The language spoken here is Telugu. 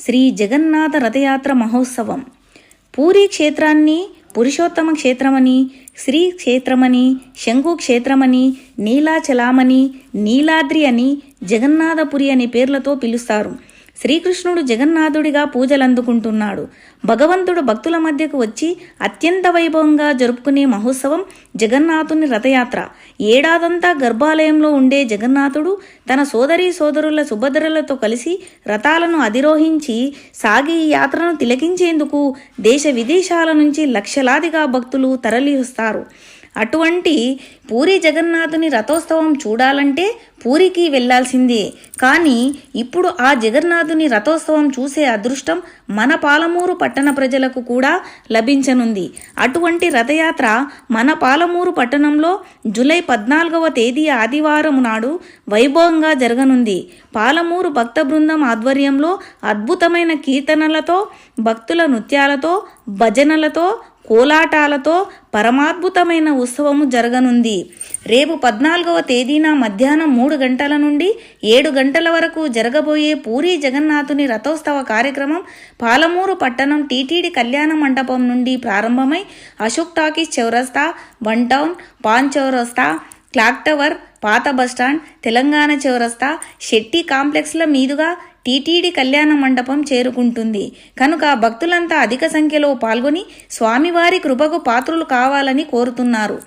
శ్రీ జగన్నాథ రథయాత్ర మహోత్సవం. పూరీ క్షేత్రాన్ని పురుషోత్తమ క్షేత్రమని, శ్రీ క్షేత్రమని, శంకు క్షేత్రమని, నీలాచలామని, నీలాద్రి అని, జగన్నాథపురి అనే పేర్లతో పిలుస్తారు. శ్రీకృష్ణుడు జగన్నాథుడిగా పూజలందుకుంటున్నాడు. భగవంతుడు భక్తుల మధ్యకు వచ్చి అత్యంత వైభవంగా జరుపుకునే మహోత్సవం జగన్నాథుని రథయాత్ర. ఏడాదంతా గర్భాలయంలో ఉండే జగన్నాథుడు తన సోదరీ సోదరుల సుభద్రలతో కలిసి రథాలను అధిరోహించి సాగి ఈ యాత్రను తిలకించేందుకు దేశ విదేశాల నుంచి లక్షలాదిగా భక్తులు తరలి వస్తారు. అటువంటి పూరి జగన్నాథుని రథోత్సవం చూడాలంటే పూరికి వెళ్లాల్సిందే. కానీ ఇప్పుడు ఆ జగన్నాథుని రథోత్సవం చూసే అదృష్టం మన పాలమూరు పట్టణ ప్రజలకు కూడా లభించనుంది. అటువంటి రథయాత్ర మన పాలమూరు పట్టణంలో జూలై 14వ తేదీ ఆదివారం నాడు వైభవంగా జరగనుంది. పాలమూరు భక్త బృందం ఆధ్వర్యంలో అద్భుతమైన కీర్తనలతో, భక్తుల నృత్యాలతో, భజనలతో, కోలాటాలతో పరమాద్భుతమైన ఉత్సవము జరగనుంది. రేపు 14వ తేదీన మధ్యాహ్నం 3 గంటల నుండి 7 గంటల వరకు జరగబోయే పూరీ జగన్నాథుని రథోత్సవ కార్యక్రమం పాలమూరు పట్టణం టీటీడీ కళ్యాణ మండపం నుండి ప్రారంభమై అశోక్ టాకీస్ చౌరస్తా, వన్ టౌన్, పాన్ చౌరస్తా, క్లాక్ టవర్, పాత బస్టాండ్, తెలంగాణ చౌరస్తా, శెట్టి కాంప్లెక్స్ల మీదుగా టీటీడీ కళ్యాణ మండపం చేరుకుంటుంది. కనుక భక్తులంతా అధిక సంఖ్యలో పాల్గొని స్వామివారి కృపకు పాత్రులు కావాలని కోరుతున్నారు.